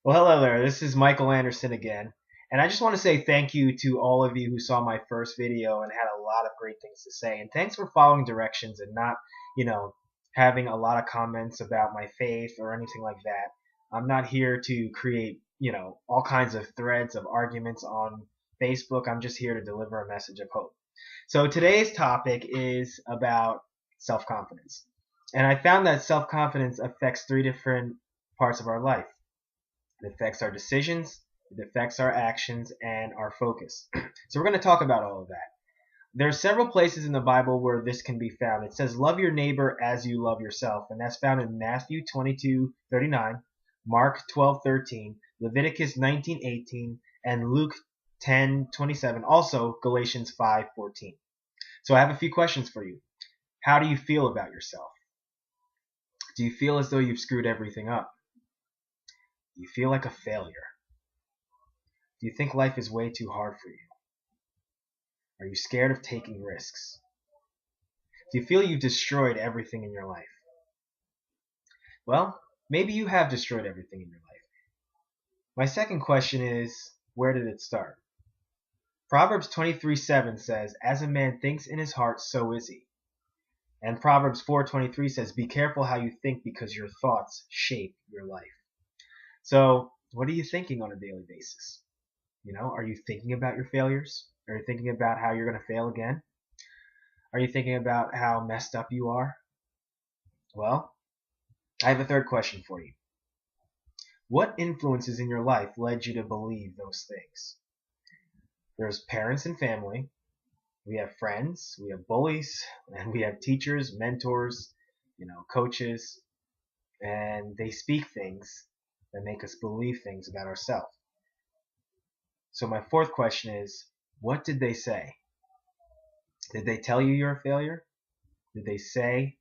Well, hello there. This is Michael Anderson again. And I just want to say thank you to all of you who saw my first video and had a lot of great things to say. And thanks for following directions and not, you know, having a lot of comments about my faith or anything like that. I'm not here to create, all kinds of threads of arguments on Facebook. I'm just here to deliver a message of hope. So today's topic is about self-confidence. And I found that self-confidence affects three different parts of our life. It affects our decisions, it affects our actions, and our focus. So we're going to talk about all of that. There are several places in the Bible where this can be found. It says, love your neighbor as you love yourself. And that's found in Matthew 22:39, Mark 12:13, Leviticus 19:18, and Luke 10:27. Also, Galatians 5:14. So I have a few questions for you. How do you feel about yourself? Do you feel as though you've screwed everything up? Do you feel like a failure? Do you think life is way too hard for you? Are you scared of taking risks? Do you feel you've destroyed everything in your life? Well, maybe you have destroyed everything in your life. My second question is, where did it start? Proverbs 23:7 says, as a man thinks in his heart, so is he. And Proverbs 4:23 says, be careful how you think because your thoughts shape your life. So, what are you thinking on a daily basis? Are you thinking about your failures? Are you thinking about how you're going to fail again? Are you thinking about how messed up you are? Well, I have a third question for you. What influences in your life led you to believe those things? There's parents and family. We have friends. We have bullies. And we have teachers, mentors, coaches. And they speak things that make us believe things about ourselves. So my fourth question is, what did they say? Did they tell you you're a failure? Did they say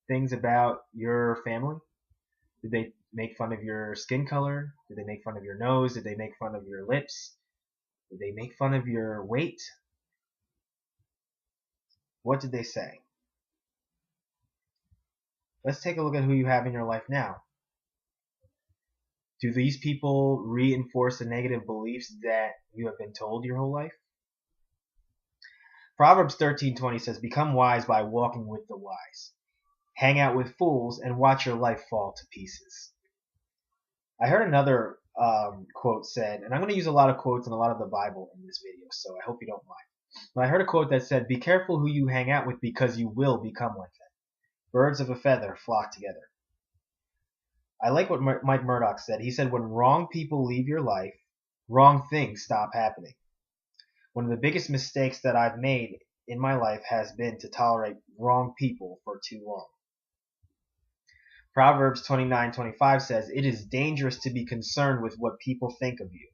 things about your family? Did they make fun of your skin color? Did they make fun of your nose? Did they make fun of your lips? Did they make fun of your weight? What did they say? Let's take a look at who you have in your life now. Do these people reinforce the negative beliefs that you have been told your whole life? Proverbs 13:20 says, become wise by walking with the wise. Hang out with fools and watch your life fall to pieces. I heard another quote said, and I'm going to use a lot of quotes and a lot of the Bible in this video, so I hope you don't mind. But I heard a quote that said, be careful who you hang out with because you will become like them. Birds of a feather flock together. I like what Mike Murdoch said. He said, when wrong people leave your life, wrong things stop happening. One of the biggest mistakes that I've made in my life has been to tolerate wrong people for too long. Proverbs 29:25 says, it is dangerous to be concerned with what people think of you.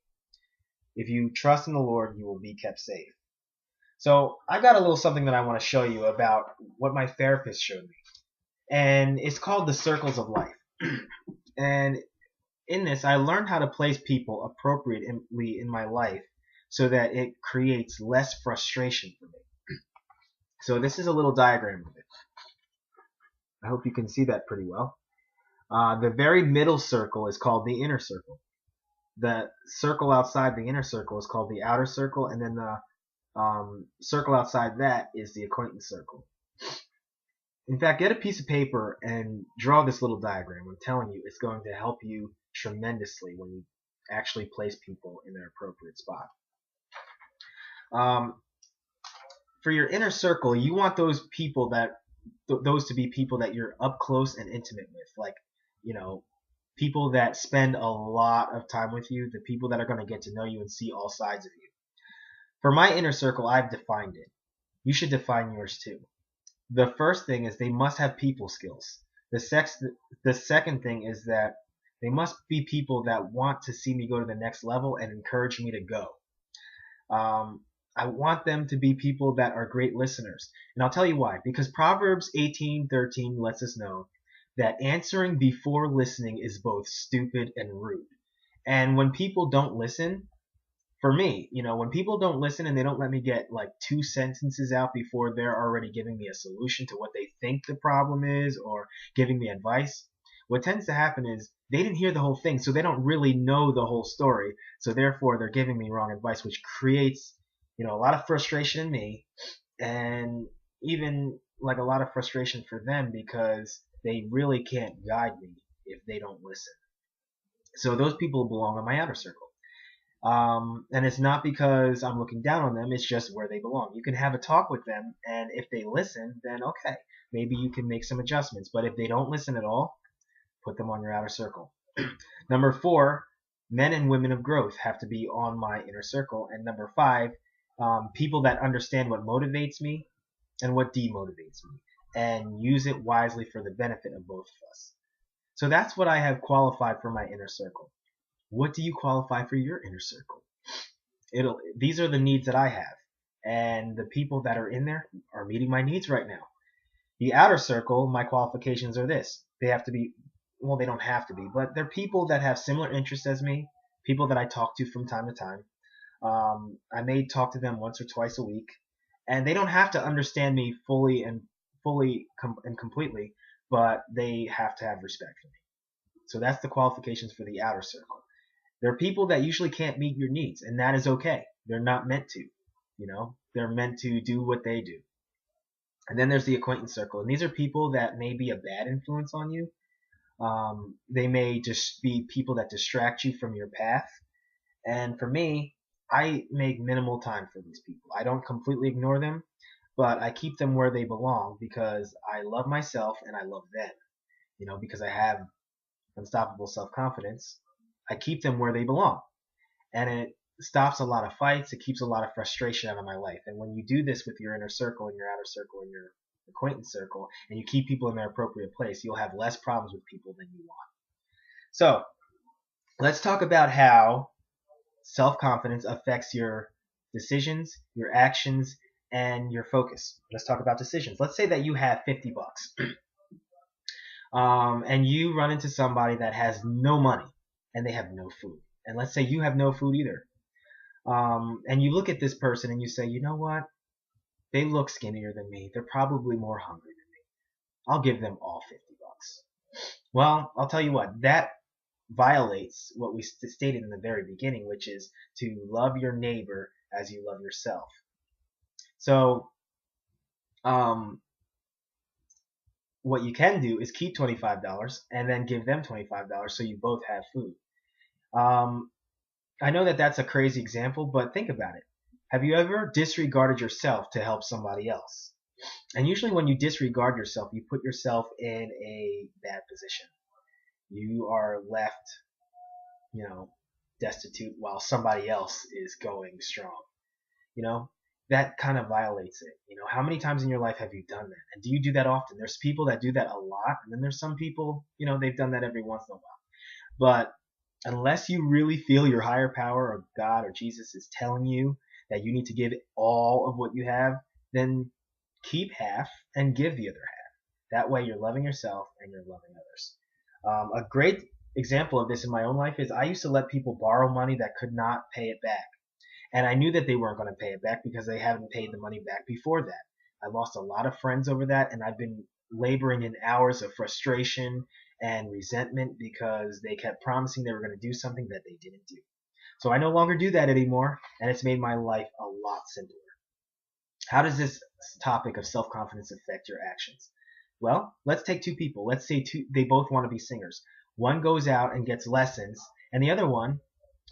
If you trust in the Lord, you will be kept safe. So I've got a little something that I want to show you about what my therapist showed me. And it's called the circles of life. And in this, I learned how to place people appropriately in my life so that it creates less frustration for me. So this is a little diagram of it. I hope you can see that pretty well. The very middle circle is called the inner circle. The circle outside the inner circle is called the outer circle, and then the circle outside that is the acquaintance circle. In fact, get a piece of paper and draw this little diagram. I'm telling you, it's going to help you tremendously when you actually place people in their appropriate spot. For your inner circle, you want those people those to be people that you're up close and intimate with, like, people that spend a lot of time with you, the people that are going to get to know you and see all sides of you. For my inner circle, I've defined it. You should define yours too. The first thing is they must have people skills. The second thing is that they must be people that want to see me go to the next level and encourage me to go. I want them to be people that are great listeners. And I'll tell you why. Because Proverbs 18:13 lets us know that answering before listening is both stupid and rude. And when people don't listen, for me, when people don't listen and they don't let me get like 2 sentences out before they're already giving me a solution to what they think the problem is or giving me advice, what tends to happen is they didn't hear the whole thing, so they don't really know the whole story. So therefore, they're giving me wrong advice, which creates, a lot of frustration in me, and even like a lot of frustration for them because they really can't guide me if they don't listen. So those people belong in my outer circle. And it's not because I'm looking down on them, it's just where they belong. You can have a talk with them, and if they listen, then okay, maybe you can make some adjustments. But if they don't listen at all, put them on your outer circle. Number 4, men and women of growth have to be on my inner circle. And number 5, people that understand what motivates me and what demotivates me, and use it wisely for the benefit of both of us. So that's what I have qualified for my inner circle. What do you qualify for your inner circle? These are the needs that I have, and the people that are in there are meeting my needs right now. The outer circle, my qualifications are this. They have to be, well, they don't have to be, but they're people that have similar interests as me, people that I talk to from time to time. I may talk to them once or twice a week, and they don't have to understand me fully and completely, but they have to have respect for me. So that's the qualifications for the outer circle. There are people that usually can't meet your needs, and that is okay. They're not meant to. They're meant to do what they do. And then there's the acquaintance circle, and these are people that may be a bad influence on you. They may just be people that distract you from your path. And for me, I make minimal time for these people. I don't completely ignore them, but I keep them where they belong because I love myself and I love them. Because I have unstoppable self-confidence. I keep them where they belong. And it stops a lot of fights. It keeps a lot of frustration out of my life. And when you do this with your inner circle and your outer circle and your acquaintance circle, and you keep people in their appropriate place, you'll have less problems with people than you want. So let's talk about how self-confidence affects your decisions, your actions, and your focus. Let's talk about decisions. Let's say that you have $50 and you run into somebody that has no money and they have no food. And let's say you have no food either. And you look at this person and you say, you know what? They look skinnier than me. They're probably more hungry than me. I'll give them all $50. Well, I'll tell you what, that violates what we stated in the very beginning, which is to love your neighbor as you love yourself. So, what you can do is keep $25 and then give them $25 so you both have food. I know that that's a crazy example, but think about it. Have you ever disregarded yourself to help somebody else? And usually when you disregard yourself, you put yourself in a bad position. You are left, destitute while somebody else is going strong. That kind of violates it. How many times in your life have you done that? And do you do that often? There's people that do that a lot, and then there's some people, they've done that every once in a while. But unless you really feel your higher power or God or Jesus is telling you that you need to give all of what you have, then keep half and give the other half. That way you're loving yourself and you're loving others. A great example of this in my own life is I used to let people borrow money that could not pay it back. And I knew that they weren't going to pay it back because they haven't paid the money back before that. I lost a lot of friends over that, and I've been laboring in hours of frustration and resentment because they kept promising they were going to do something that they didn't do. So I no longer do that anymore, and it's made my life a lot simpler. How does this topic of self-confidence affect your actions? Well, let's take two people. Let's say they both want to be singers. One goes out and gets lessons, and the other one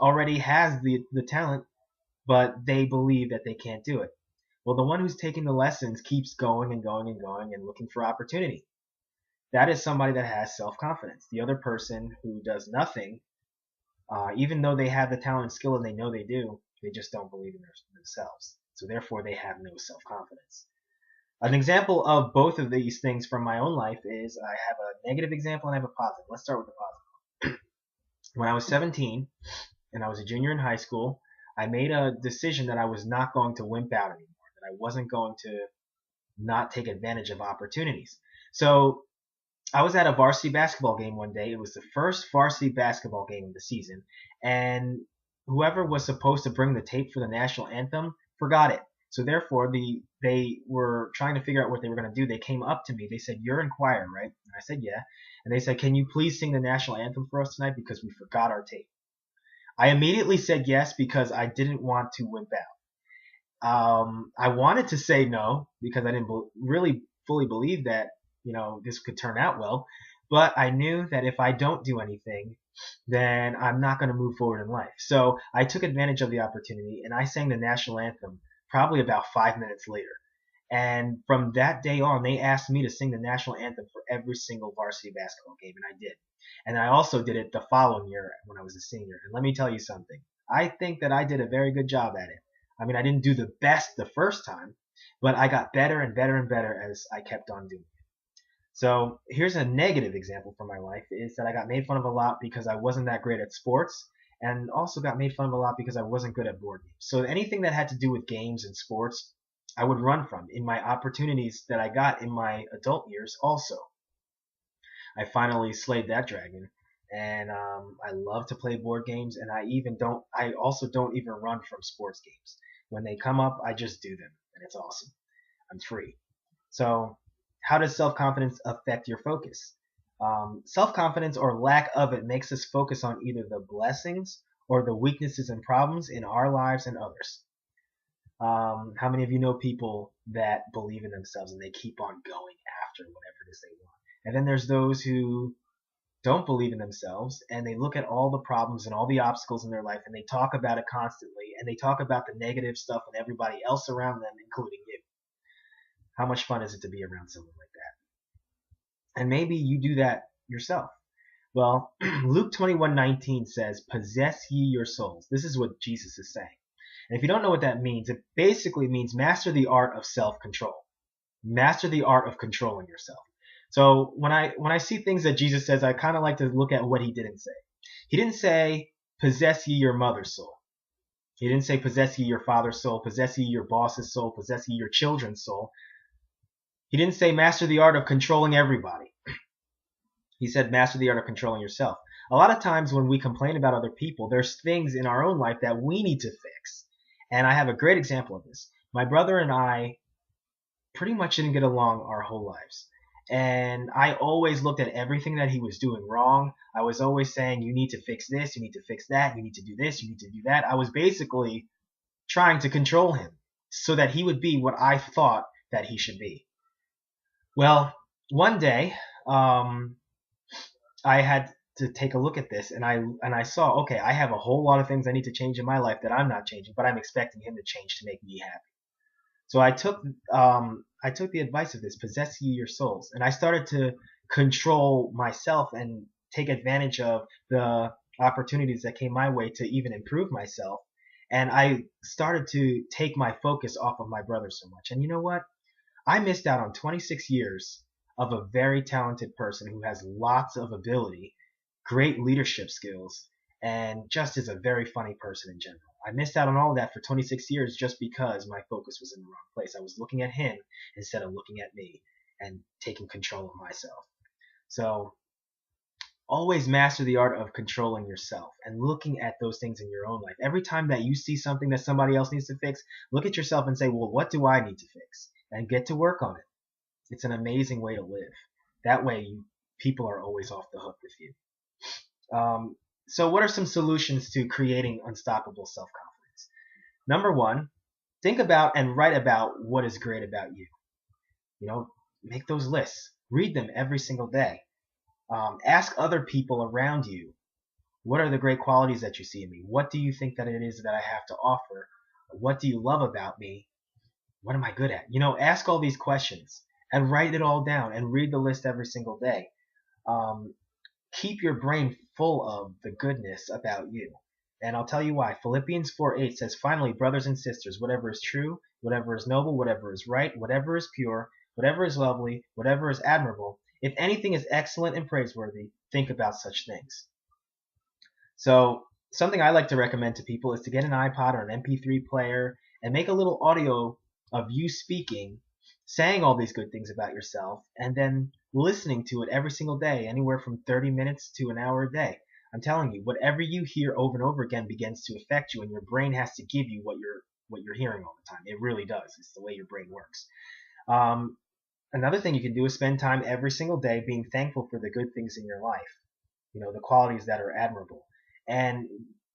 already has the talent, but they believe that they can't do it. Well, the one who's taking the lessons keeps going and going and going and looking for opportunity. That is somebody that has self-confidence. The other person who does nothing, even though they have the talent and skill and they know they do, they just don't believe in themselves. So therefore, they have no self-confidence. An example of both of these things from my own life is I have a negative example and I have a positive. Let's start with the positive. When I was 17 and I was a junior in high school, I made a decision that I was not going to wimp out anymore, that I wasn't going to not take advantage of opportunities. So I was at a varsity basketball game one day. It was the first varsity basketball game of the season, and whoever was supposed to bring the tape for the national anthem forgot it. So therefore, they were trying to figure out what they were going to do. They came up to me. They said, "You're in choir, right?" And I said, "Yeah." And they said, "Can you please sing the national anthem for us tonight because we forgot our tape?" I immediately said yes because I didn't want to wimp out. I wanted to say no because I didn't really fully believe that this could turn out well, but I knew that if I don't do anything, then I'm not going to move forward in life. So I took advantage of the opportunity and I sang the national anthem probably about 5 minutes later. And from that day on, they asked me to sing the national anthem for every single varsity basketball game, and I did. And I also did it the following year when I was a senior. And let me tell you something. I think that I did a very good job at it. I mean, I didn't do the best the first time, but I got better and better and better as I kept on doing it. So here's a negative example from my life is that I got made fun of a lot because I wasn't that great at sports, and also got made fun of a lot because I wasn't good at board games. So anything that had to do with games and sports, I would run from in my opportunities that I got in my adult years also. I finally slayed that dragon, and I love to play board games, and I also don't even run from sports games. When they come up, I just do them, and it's awesome. I'm free. So how does self-confidence affect your focus? Self-confidence or lack of it makes us focus on either the blessings or the weaknesses and problems in our lives and others. How many of you know people that believe in themselves and they keep on going after whatever it is they want? And then there's those who don't believe in themselves and they look at all the problems and all the obstacles in their life and they talk about it constantly and they talk about the negative stuff and everybody else around them, including you. How much fun is it to be around someone like that? And maybe you do that yourself. Well, Luke 21:19 says, "Possess ye your souls." This is what Jesus is saying. And if you don't know what that means, it basically means master the art of self-control. Master the art of controlling yourself. So when I see things that Jesus says, I kind of like to look at what he didn't say. He didn't say, "Possess ye your mother's soul." He didn't say, "Possess ye your father's soul," "Possess ye your boss's soul," "Possess ye your children's soul." He didn't say, "Master the art of controlling everybody." He said, "Master the art of controlling yourself." A lot of times when we complain about other people, there's things in our own life that we need to fix. And I have a great example of this. My brother and I pretty much didn't get along our whole lives. And I always looked at everything that he was doing wrong. I was always saying, "You need to fix this, you need to fix that, you need to do this, you need to do that." I was basically trying to control him so that he would be what I thought that he should be. Well, one day, I had to take a look at this, and I saw, okay, I have a whole lot of things I need to change in my life that I'm not changing, but I'm expecting him to change to make me happy. So I took the advice of this, "Possess ye your souls," and I started to control myself and take advantage of the opportunities that came my way to even improve myself. And I started to take my focus off of my brother so much. And you know what? I missed out on 26 years of a very talented person who has lots of ability, great leadership skills, and just is a very funny person in general. I missed out on all of that for 26 years just because my focus was in the wrong place. I was looking at him instead of looking at me and taking control of myself. So always master the art of controlling yourself and looking at those things in your own life. Every time that you see something that somebody else needs to fix, look at yourself and say, "Well, what do I need to fix?" And get to work on it. It's an amazing way to live. That way, people are always off the hook with you. So what are some solutions to creating unstoppable self-confidence? Number one, think about and write about what is great about you. Make those lists. Read them every single day. Ask other people around you, what are the great qualities that you see in me? What do you think that it is that I have to offer? What do you love about me? What am I good at? Ask all these questions and write it all down and read the list every single day. Keep your brain full of the goodness about you. And I'll tell you why. Philippians 4:8 says, "Finally, brothers and sisters, whatever is true, whatever is noble, whatever is right, whatever is pure, whatever is lovely, whatever is admirable, if anything is excellent and praiseworthy, think about such things." So something I like to recommend to people is to get an iPod or an MP3 player and make a little audio of you speaking, saying all these good things about yourself, and then listening to it every single day, anywhere from 30 minutes to an hour a day. I'm telling you, whatever you hear over and over again begins to affect you, and your brain has to give you what you're what you're hearing all the time. It really does. It's the way your brain works. Um, Another thing you can do is spend time every single day being thankful for the good things in your life, the qualities that are admirable. And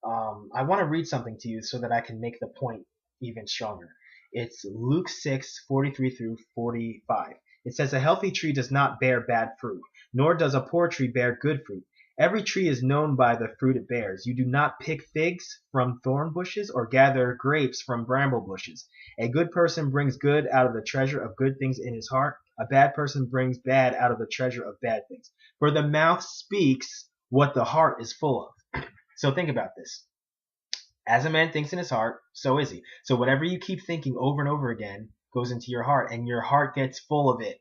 I want to read something to you so that I can make the point even stronger. It's Luke 6:43 through 45. It says, "A healthy tree does not bear bad fruit, nor does a poor tree bear good fruit. Every tree is known by the fruit it bears. You do not pick figs from thorn bushes or gather grapes from bramble bushes. A good person brings good out of the treasure of good things in his heart. A bad person brings bad out of the treasure of bad things. For the mouth speaks what the heart is full of." So think about this. As a man thinks in his heart, so is he. So whatever you keep thinking over and over again goes into your heart, and your heart gets full of it.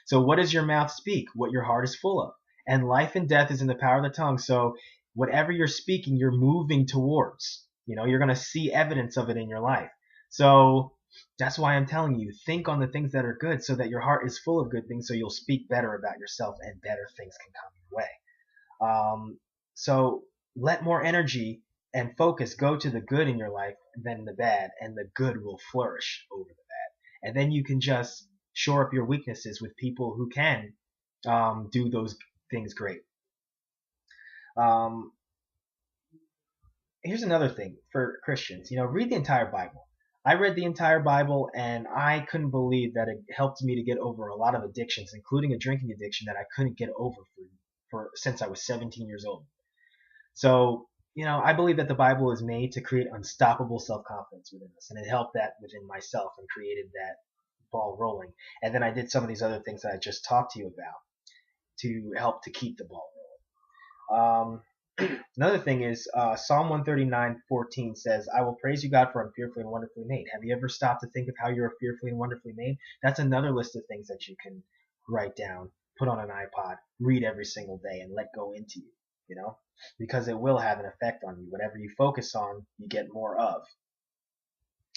So what does your mouth speak? What your heart is full of. And life and death is in the power of the tongue. So whatever you're speaking, you're moving towards. You're going to see evidence of it in your life. So that's why I'm telling you, think on the things that are good so that your heart is full of good things, so you'll speak better about yourself and better things can come your way. So let more energy and focus go to the good in your life than the bad, and the good will flourish over the bad. And then you can just shore up your weaknesses with people who can do those things great. Here's another thing for Christians. Read the entire Bible. I read the entire Bible, and I couldn't believe that it helped me to get over a lot of addictions, including a drinking addiction that I couldn't get over for since I was 17 years old. So, I believe that the Bible is made to create unstoppable self-confidence within us, and it helped that within myself and created that ball rolling. And then I did some of these other things that I just talked to you about to help to keep the ball rolling. Another thing is Psalm 139:14 says, "I will praise you, God, for I'm fearfully and wonderfully made." Have you ever stopped to think of how you're fearfully and wonderfully made? That's another list of things that you can write down, put on an iPod, read every single day, and let go into you, because it will have an effect on you. Whatever you focus on, you get more of.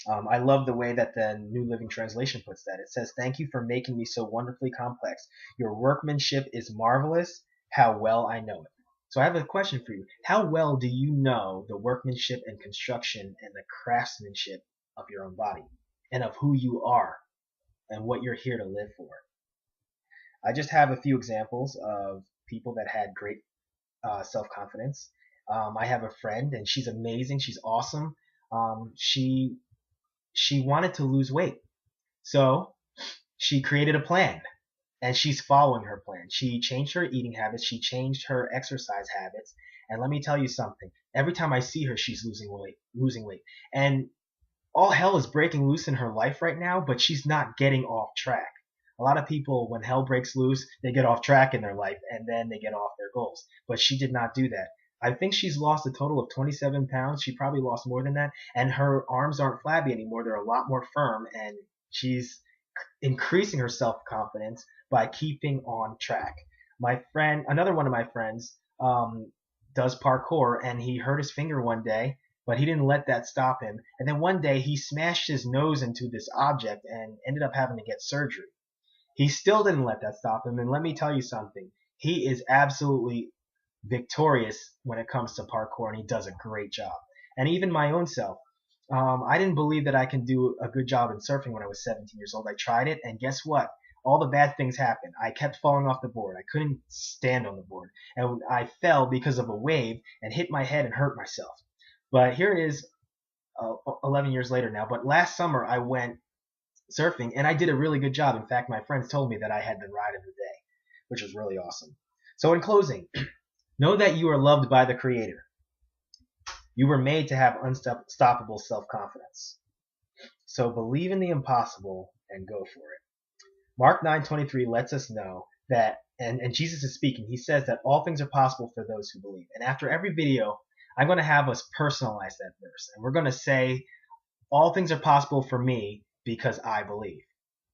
I love the way that the New Living Translation puts that. It says, "Thank you for making me so wonderfully complex. Your workmanship is marvelous. How well I know it." So I have a question for you. How well do you know the workmanship and construction and the craftsmanship of your own body and of who you are and what you're here to live for? I just have a few examples of people that had great self-confidence. I have a friend, and she's amazing. She's awesome. She wanted to lose weight. So she created a plan, and she's following her plan. She changed her eating habits. She changed her exercise habits. And let me tell you something. Every time I see her, she's losing weight. And all hell is breaking loose in her life right now, but she's not getting off track. A lot of people, when hell breaks loose, they get off track in their life, and then they get off their goals. But she did not do that. I think she's lost a total of 27 pounds. She probably lost more than that. And her arms aren't flabby anymore. They're a lot more firm. And she's increasing her self-confidence by keeping on track. My friend, another one of my friends, does parkour, and he hurt his finger one day, but he didn't let that stop him. And then one day he smashed his nose into this object and ended up having to get surgery. He still didn't let that stop him. And let me tell you something. He is absolutely victorious when it comes to parkour, and he does a great job. And even my own self, I didn't believe that I can do a good job in surfing when I was 17 years old. I tried it, and guess what? All the bad things happened. I kept falling off the board. I couldn't stand on the board. And I fell because of a wave and hit my head and hurt myself. But here it is 11 years later now. But last summer I went surfing, and I did a really good job. In fact, my friends told me that I had the ride of the day, which was really awesome. So in closing, know that you are loved by the Creator. You were made to have unstoppable self-confidence. So believe in the impossible and go for it. Mark 9:23 lets us know that, and Jesus is speaking, he says that all things are possible for those who believe. And after every video, I'm going to have us personalize that verse. And we're going to say, all things are possible for me because I believe.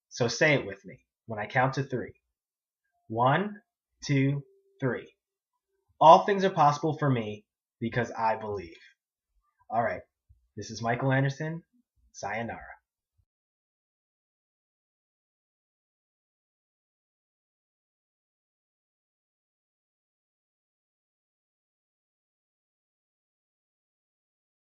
So say it with me when I count to 3. 1, 2, 3. All things are possible for me because I believe. All right. This is Michael Anderson. Sayonara.